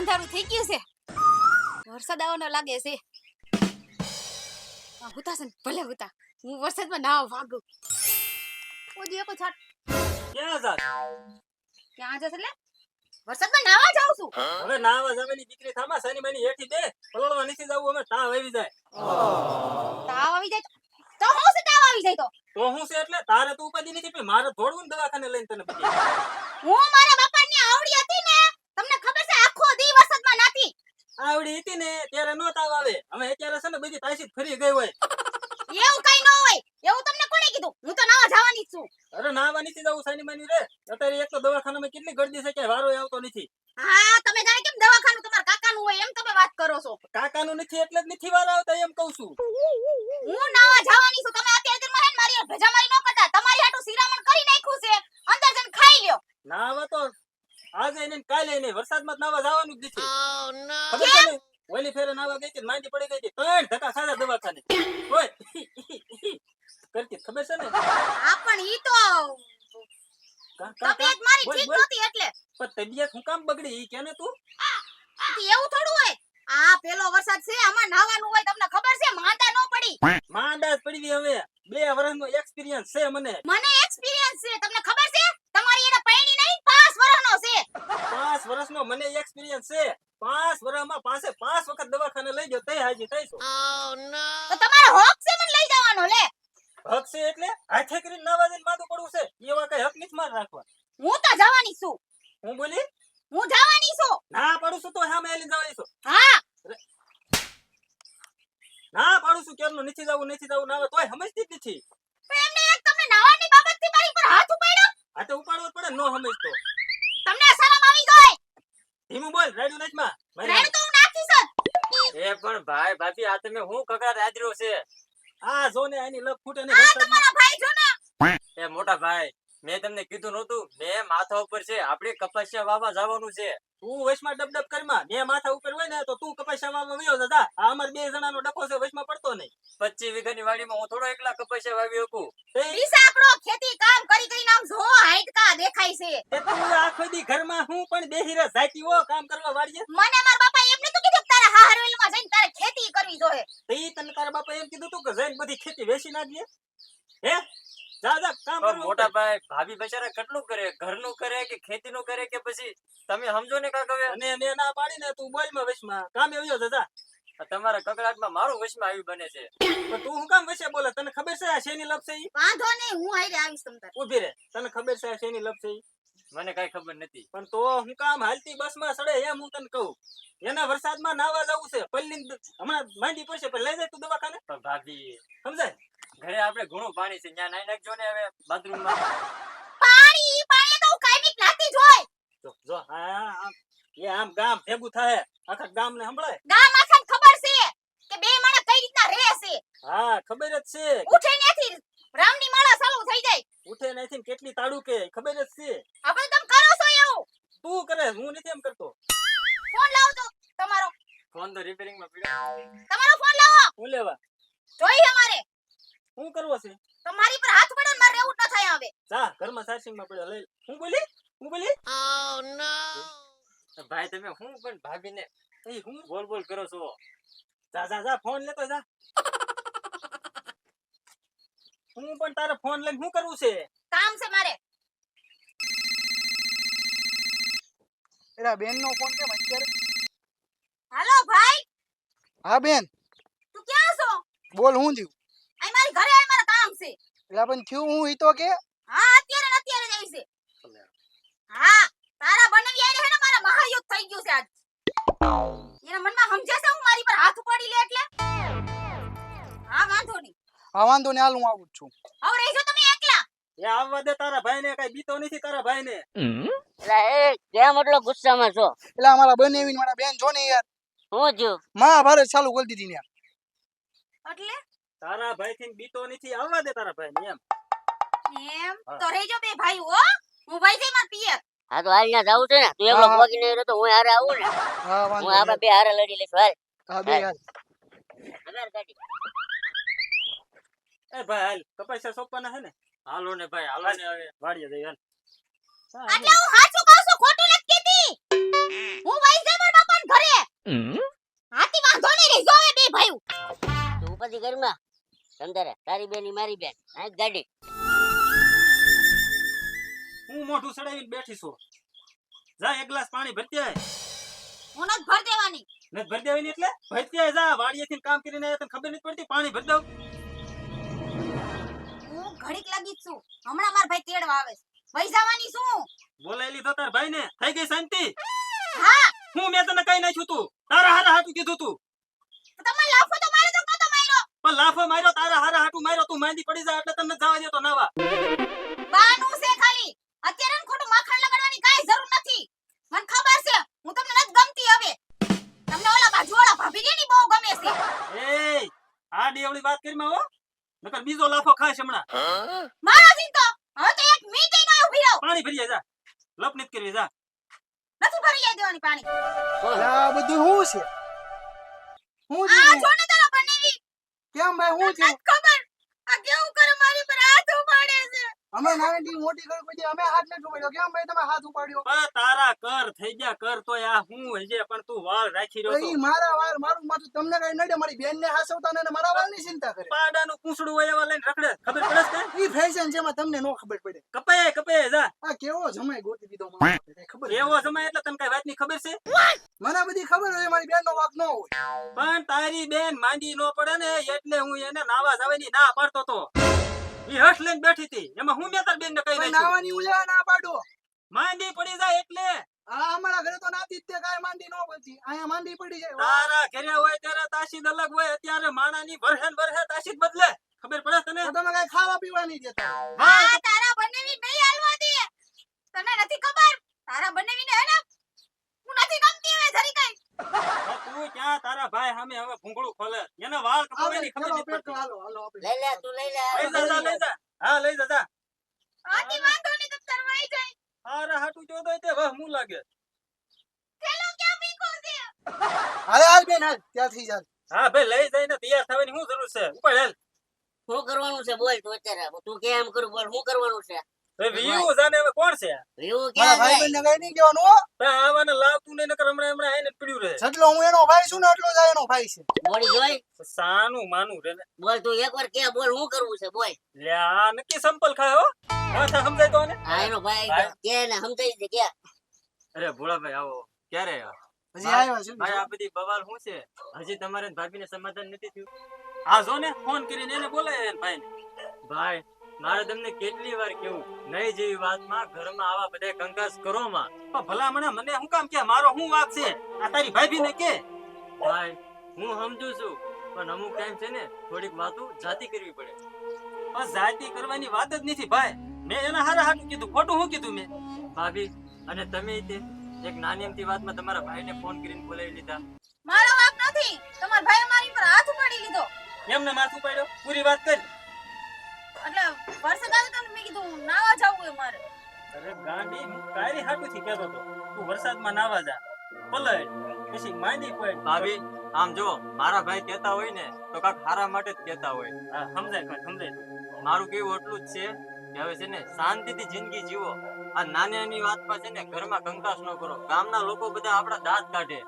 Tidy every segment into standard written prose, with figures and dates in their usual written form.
અંધારું થઈ ગયું છે. વરસાદ આવવાનો લાગે છે. હુતા છે ને ભલે હુતા. હું વરસાદમાં નાવ ભાગું. ઓજી કો છાટ. ક્યાં જાત? ક્યાં જશે લે? વરસાદમાં નાવા જાઉં છું. હવે નાવા જવાની દીકરી થામા સની મની હેઠી દે. પલોળવા નથી જાવું અમે તાવ આવી જાય. તાવ આવી જાય તો હું છે તાવ આવી જાય તો હું છે એટલે તારે તું ઉપાધી નથી પણ મારે દોડવું ને દવાખાને લઈને તને બધી. હું મારા બાપાની આવડી હતી ને તમને ખબર છે આખો દી વરસાદમાં નાતી. આવડી હતી ને ત્યારે નો તાવ આવે. હવે અત્યારે છે ને બધી તાસીત ફરી ગઈ હોય. એવું કઈ ન હોય. એવું તમને કોણે કીધું? હું તો નાવા જવાની જ છું. અરે નાવા નથી જાવું સની મની રે. અત્યારે એક તો દવાખાનામાં કેટલી ગર્દી છે કે વારો આવતો નથી. હા તમે જાણે કેમ દવાખાનું તમારા કાકાનું હોય એમ તમે વાત કરો છો. કાકાનું નથી એટલે જ નથી વારો આવતા એમ કહું છું. હું નાવા જવાની છું. તમે અત્યારે મને મારી ભેજામારી ન કરતા. તમારી હાટુ શિરામણ કરી નાખ્યું છે. અંદર જઈને ખાઈ લ્યો. નાવા તો આજે ને કાલે ને વરસાદમાં નાવા જવાનું જ નથી. ઓ નો. ખબર છે ને ઓલી ફેરે નાવા ગઈ હતી માંદી પડી ગઈ હતી. ત્રણ ધક્કા ખાધા દવાખાને. ઓય કરતી ખબર છે ને? આ પણ ઈ તો તબિયત મારી ઠીક નહોતી એટલે. પણ તબિયત હું કામ બગડી ઈ કેને તું? એવું થોડું હોય. આ પેલો વરસાદ છે આમાં નાવાનું હોય તમને ખબર છે માંદા ન પડી. માંદા જ પડી હવે 2 વર્ષનો એક્સપીરિયન્સ છે મને. મને એક્સપીરિયન્સ છે તમને ખબર છે તમારી એને પૈણી નહીં 5 વર્ષનો છે. 5 વર્ષનો મને એક્સપીરિયન્સ છે. 5 વર્ષમાં પાસે 5 વખત દવાખાને લઈ ગયો તઈ હાજી થઈશું. ઓ નો. તો તમારો હક છે મને લઈ જવાનો લે. હક છે એટલે હાથે કરીને નાવા જઈને માથું પડવું છે. એવા કઈ હક નથી માર રાખવા. હું તો જવાની છું. હું બોલી? હું જવાની છું. ના પાડું છું તો સામે આલી જવાની છું. હા. ના પાડું છું કેમનું નથી જાવું નાવા તોય સમજતી જ નથી. તો એમને એક તમે નાવાની બાબતથી મારી પર હાથ ઉપાડ્યો. આ તો ઉપાડવો જ પડે નો સમજતો. તમને શરમ આવી જાય. ધીમું બોલ રાડ્યું નથી માં. રેડ તો હું નાખીશ જ. એ પણ ભાઈ ભાભી આ તમે હું કકડાટ આદર્યો છે. આ જો ને આની લપ ફૂટે ને આ વરસાદમાં. તમારો ભાઈ જો ને. એ મોટા ભાઈ મેં તમને કીધું નહોતું મેં માથા ઉપર છે આપણે કપાસિયા વાવા જવાનું છે. તું વચમાં ડબડબ કરમાં મેં માથા ઉપર હોય ને તો તું કપાસિયા વાવવા વયો જા. આ અમાર 2 જણાનો ડકો છે વચમાં પડતો નહીં. 25 વીઘાની વાડીમાં હું થોડો એકલા કપાસિયા વાવી શકું. વિસાકડો ખેતી કામ કરી કરીને આમ જો હાઈટકા દેખાય છે. તે તું આખો દી ઘરમાં હું પણ બેહી રહે જાતી હો કામ કરવા વાડીએ. મને મારા બાપા એમ નતું કીધું કે તારે હાહરવેલમાં જઈને તારે ખેતી કરવી જોઈએ. તઈ તને તારા બાપા એમ કીધું તું કે જઈને બધી ખેતી વેચી નાખીએ. હે જા કામ પણ કરવા મોટા ભાઈ ભાભી બચારા કેટલું કરે ઘરનું કરે કે ખેતીનું કરે કે પછી તમે સમજો ને કાક હવે. અને ને ના પાડીને તું બોલમાં વચમાં કામે વયો જા. તમારા કકડાટમાં મારું વશમાં આવ્યું બને છે. પણ તું હું કામ વચ્ચે બોલે? તને ખબર છે આ શેની લપ છે ઈ? વાંધો નહીં હું હારે આવીશ તમ તારે. ઊભી રે. તને ખબર છે આ શેની લપ છે ઈ? મને કઈ ખબર નથી. પણ તો હું કામ હાલતી બસમાં સડે એમ હું તને કહું. એના વરસાદમાં નાવા જવું છે. પલ્લી હમણાં માંડી પડશે પણ લઈ જાય તું દવાખાને. પણ ભાભી સમજાય? ઘરે આપણે ઘણું પાણી છે ત્યાં નાઈ નાખજો ને હવે બાથરૂમમાં. પાણી તો કાયમી નાતી જ હોય. જો એ આમ ગામ ભેગું થાય આખા ગામને સંભળાય. ગામ આખાને ખબર છે કે બે માણસ કઈ રીતના રહે છે. હા ખબર જ છે. ઉઠે ત્યાંથી રામની માળા ચાલુ થઈ જાય. ઉઠે નથી કેટલી તાળું કે ખબર જ છે. હવે તમે કરો છો એવું. તું કરે હું નથી એમ કરતો. ફોન લાવો તો તમારો. ફોન તો રિપેરિંગ માં પડ્યો. તમારો ફોન લાવો. હું લેવા જોઈ અમારે. શું કરવો છે? તમારી પર હાથ પડે ને મારે રહેવું ન થાય હવે. જા ઘરમાં ચાર્જિંગ માં પડ્યો લઈ. હું બોલી? ઓ નો. ભાઈ તમે હું પણ ભાભીને એ હું બોલ કરો છો. જા ફોન લેતો જા. હું પણ તારે ફોન લઈને શું કરવું છે? કામ છે મારે. એલા બેન નો ફોન કેમ અત્યારે? હાલો ભાઈ. હા બેન તું ક્યાં છો? બોલ હું થયું? આ મારી ઘરે આય મારા કામ છે. એલા પણ થયું હું ઈ તો કે હા અત્યારે જ આવી છે. હા તારા બનવી આઈને હે ને મારા મહાયુદ્ધ થઈ ગયું છે આજ. એના મનમાં સમજે છે હું મારી પર હાથ ઉપાડી લે એટલે. હા વાંધો નહીં. હા વાંધો ને હાલ હું આવું જ છું. હવે રહેજો તમે એકલા. એ આવવા દે તારા ભાઈને. કઈ બીતો નથી તારા ભાઈને. એલા એ કેમ એટલો ગુસ્સામાં છો? એલા અમારા બનેવીને મારા બેન જો ને યાર હું જો મહાભારત ચાલુ કરી દીધી ને એટલે તારા ભાઈ થી બીતો નથી. આવવા દે તારા ભાઈને એમ. એમ તો રહેજો બે ભાઈ હો. હું ભાઈ જઈ માર પિયર. હા તો હાલ ત્યાં જાવું છે ને તું એકલો પોગી નહીં રહ્યો તો હું હારે આવું ને હા હું વાંધો આપણે બે હારે લડી લઈશું હાલ હા બે યાર હગાર કાઢી. એ ભાઈ હાલ કપાસિયા સોંપવાના છે ને. હાલો ને ભાઈ હાલો ને હવે વાડીએ જઈ હાલ. એટલે હું સાચું કહું છું ખોટું નથી કહેતી. હું ભાઈ જઈ માર બાપાને હાથી વાંધો નહીં રે જોવે બે ભાઈ તું પછી ઘરમાં સમજારે તારી બેન ઈ મારી બેન આ ગાડી હું મોઢું સડાવીને બેઠી છું જા એક ગ્લાસ પાણી ભરતી આય હું જ ભર દેવાની ને ભરી દેવાની એટલે ભરતી આય જા વાડીએથી કામ કરીને આયા તને ખબર નથી પડતી પાણી ભરી દઉં હું ઘડીક લાગી જ છું હમણાં માર ભાઈ તેડવા આવે છે વઈ જવાની છું બોલાઈ લીધો તાર ભાઈને થઈ ગઈ શાંતિ હા હું મેં તને કઈ નાખ્યું તું તારા હારા હાટું કીધું તું તમે લાફો તો માર્યો તો કતો માર્યો પણ લાફો માર્યો તારા હારા હાટું માર્યો તું માંદી પડી જાય એટલે તને જવા દેતો નાવા બાનું છે ખાલી અત્યારે ને ખોટું માખણ લગાડવાની કાઈ જરૂર નથી મને ખબર છે હું તમને નથી ગમતી હવે તમને ઓલા બાજુવાળા ભાભી ને ની બહુ ગમે છે એ આ ડેવળી વાત કરી માં હો નકર બીજો લાફો ખાશ હમણાં મારો જીન તો હવે તો એક મીટી નો ઉભી રહો પાણી ભરી આય જા લપ નથી કરવી જા નથી ભરી જાય દેવાની પાણી આ બધું શું છે હું આ છે જો ને તારા બનેવી કેમ ભાઈ હું છે નથી ખબર આ કેવું કરે મારી પર હાથ ઉપાડે છે અમે નાની મોટી કરી પછી અમે હાથ નથી ઉપાડ્યો કેમ ભાઈ તમે હાથ ઉપાડ્યો પણ તારા કર થઈ ગયા કર તો આ હું હજે પણ તું વાળ રાખી રહ્યો છો ઈ મારા વાર મારું માથું તમને કઈ નડે મારી બેન ને હાસવતા ને મારા વાળની ચિંતા કરે પાડાનું કૂસડું હોય એવા લઈને રખડે ખબર પડે છે ઈ ફેશન છે એમાં તમને નો ખબર પડે કપે જા આ કેવો જમાઈ ગોતી દીધો મને કઈ ખબર નથી. એવો સમય એટલે તને કઈ વાતની ખબર છે મને બધી ખબર હોય મારી બેન નો વાક ન હોય પણ તારી બેન માંદી નો પડે ને એટલે હું એને નાવા જવાની ના પાડતો તો ઈ હઠ લઈને બેઠી હતી એમાં હું મેં તાર બેન ને કઈ પણ નાખ્યું નાવાની ઉલ્યા ના પાડો માંદી પડી જાય એટલે આ અમારા ઘરે તો નાતી જ તે કાંઈ માંદી નો પડતી અહીંયા માંદી પડી જાય વાહ. તારા ઘરે હોય ત્યારે તાસીદ અલગ હોય અત્યારે માણાની વરહે તાસીદ બદલે ખબર પડે તને તો તમે કઈ ખાવા પીવા નહીં દેતા આ તારા બનેવી નહીં હાલવા દે તને નથી ખબર તારા બનેવીને હે ને હું નથી ગમતી હવે જરી કઈ તું ક્યાં તારા ભાઈ સામે હવે ભૂંગળું ખોલે એના વાળ કપાવવાની ખબર ચાલો નથી પેટ પડતી હાલો હાલો આપણે લઈ લે તું લઈ લે લઈ જા લઈ જા હા લઈ જા આથી વાંધો નહીં તમ તરવાઈ જાય હારા હાટું જોતો હોય તે વાહ મું લાગે ખેલો ક્યાં બીકો છે હાલે હાલ બેન હાલ ત્યાંથી ચાલ હા ભાઈ લઈ જઈને તૈયાર થવાની શું જરૂર છે ઉપર હાલ શું કરવાનું છે બોલ તું અત્યારે તું કેમ કરું બોલ શું કરવાનું છે ભાઈ વીયુ જાને હવે કોણ છે એવું મારા ક્યાં ભાઈ જાય બંને કઈ નહીં કહેવાનું હો ભાઈ આવાને લાવતું નહીં નકર હમણાં આઈને પડ્યું રહે જેટલો હું એનો ભાઈ છું ને એટલો જ આ એનો ભાઈ છે બોડી જોઈ સાનું માનું રે ને બોલ તું એકવાર કે બોલ શું કરવું છે બોલ લે આ નક્કી સંપલ ખાય હો માથા સમજાય તો ને આ એનો ભાઈ કે ને સમજાઈ દે કે અરે ભોળાભાઈ આવો ક્યારે હજી આવ્યો છે ભાઈ આ બધી બવાલ શું છે હજી તમારે ભાભીને સમાધાન નથી થયું આ જો ને ફોન કરીને એને બોલાય એને ભાઈને ભાઈ મારે તમને કેટલી વાર કેવું નહીં જેવી વાતમાં ઘરમાં આવા બધા કંકાસ કરો માં પણ ભલા મને શું કામ કે મારો શું વાક છે આ તારી ભાભીને કે ભાઈ હું સમજુ છું પણ અમુક ટાઈમ છે ને થોડીક વાતો જાતી કરવી પડે બસ જાતિ કરવાની વાત જ નથી ભાઈ મેં એના હારા હાટું કીધું ખોટું શું કીધું મેં ભાભી અને તમે તે એક નાની અમથી વાતમાં તમારા ભાઈને ફોન કરીને બોલાવી લીધા મારો વાક નથી તમાર ભાઈ મારી પર હાથ ઉપાડી લીધો એમને માથું પાડ્યો પૂરી વાત કરી એટલે વરસાદ આવે તો મેં કીધું નાવા જાવું એ મારે અરે ગાંડી હું તારી હાટું થી કહેતો તો તું વરસાદમાં નાવા જા પલટ પછી માંદી પડ ભાભી આમ જો મારા ભાઈ કહેતા હોય ને તો કાક હારા માટે જ કહેતા હોય હા સમજાય મારું કેવું એટલું જ છે કે હવે છે ને શાંતિથી જિંદગી જીવો આ નાની નાની વાતમાં છે ને ઘરમાં કંકાસ ન કરો ગામના લોકો બધા આપણા દાંત કાઢે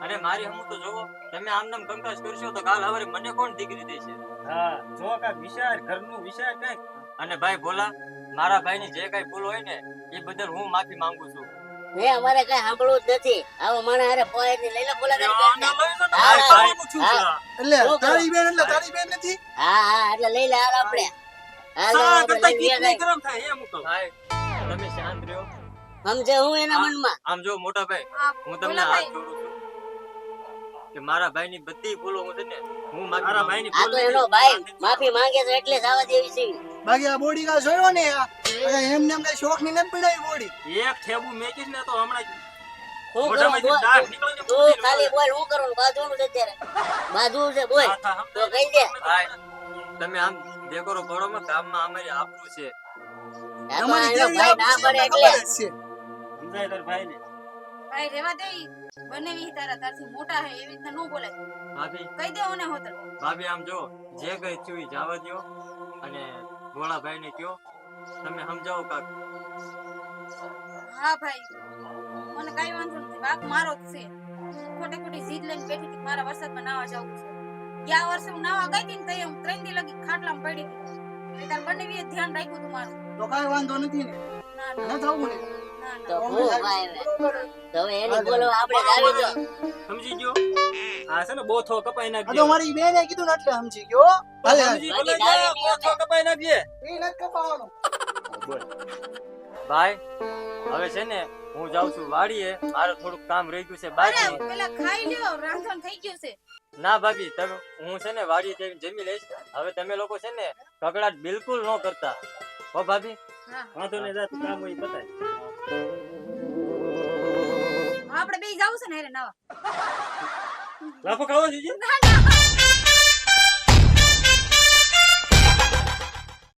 અને મારી હમું તો જોવો તમે આમ નામ કંકાસ કરશો તો કાલ હવે મને કોણ દીકરી દેશે હા જો કાક વિચાર ઘરનું વિચાર કઈક અને ભાઈ ભોલા મારા ભાઈની જે કઈ ભૂલ હોય ને એ બદલ હું માફી માંગુ છું હે અમારે કઈ સાંભળવું જ નથી આવો માણસ હારે પોય ને લઈ લે બોલા કરી આને બેન લઈ લો ને, હા, ભાઈ, હા, ભાઈનું શું છે આ? એટલે શું તારી બેન નથી હા હા એટલે લઈ લે હાલ આપણે હાલ સા આપણે કરતા લઈ કેટલી લઈએ ગરમ થાય એમ કહું. ભાઈ તમે શાંત રહ્યો સમજે હું એના મનમાં આમ જો મોટા ભાઈ આ હું તમને બોલા હાથ ભાઈ. જોડું છું કે મારા ભાઈની બધી ભૂલો હું છે ને હું માફી મારા માંગુ ભાઈની આ તો એનો ભાઈ માફી માંગે છે એટલે જ આવા જેવી છે બાકી આ બોડી કા જોયો ને આ એમને એમ કઈ શોખ ની નથી પડાવી બોડી એક ઠેબુ મેકીશ ને તો હમણાં શું મોઢામાંથી કરું દાઢ નીકળે ને તું પૂરી ખાલી નીકળે. બોલ હું કરું બાજુનું છે અત્યારે બાજુ છે બોલ માથા તો સમજાય. કહી દે ભાઈ તમે આમ દેખોરો પડોમાં ગામમાં અમારી આબરૂ છે આ તો તમારી એનો જેવી ભાઈ ના આબરૂ છે, પડે એમને એટલે ખબર જ છે. સમજાય તાર ભાઈને. ભાઈ રેવા દે ઈ. બનેવી તારા તારથી મોટા હે એવી રીતના ન બોલાય ભાભી કહી દે ઓને હોતર ભાભી આમ જો જે કઈ થયું ઈ જવા દ્યો અને ભોળા ભાઈને કયો તમે સમજાવો કાક હા ભાઈ મને કઈ વાંધો નથી બાપ મારો જ છે ખોટે ખોટી જીદ લઈને બેઠી હતી કે મારા વરસાદમાં નાવા જવું છે. ગયા વર્ષે હું નાવા ગઈ હતી ને તઈ હું 3 દી લગી ખાટલામાં પડી હતી. એટલે તાર બંનેવીએ ધ્યાન રાખ્યું તું મારું. તો કાંઈ વાંધો નથી ને ના ન ના થવું ને ના તો ના. હું ભાઈ તો હવે એની બોલો આપણે જ આવી જાઓ. સમજી ગયો આ છે ને બોથો કપાઈ આ તો નાખજે મારી બેને કીધું ને એટલે સમજી ગયો હાલે હાલે. સમજી ભલે જા, બોથો કપાઈ નાખજે ઈ નથી કપાવાનો ભાઈ હવે છે ને હું જાઉં છું વાડીએ, મારે થોડુંક કામ રહી ગયું છે અરે બાકી. પેલા ખાઈ લ્યો, રાંધણ થઈ ગયું છે. ના ભાભી, તમે હું છે ને વાડીએ જઈને જમી લઈશ. હવે તમે લોકો છે ને કકડાટ બિલકુલ ન કરતા હો ભાભી. હા વાંધો ને જા તું કામ હોય ઈ પતાય આપણે બે જાવું છે ને હારે નાવા. લાફો ખાવો છે જી? ના ના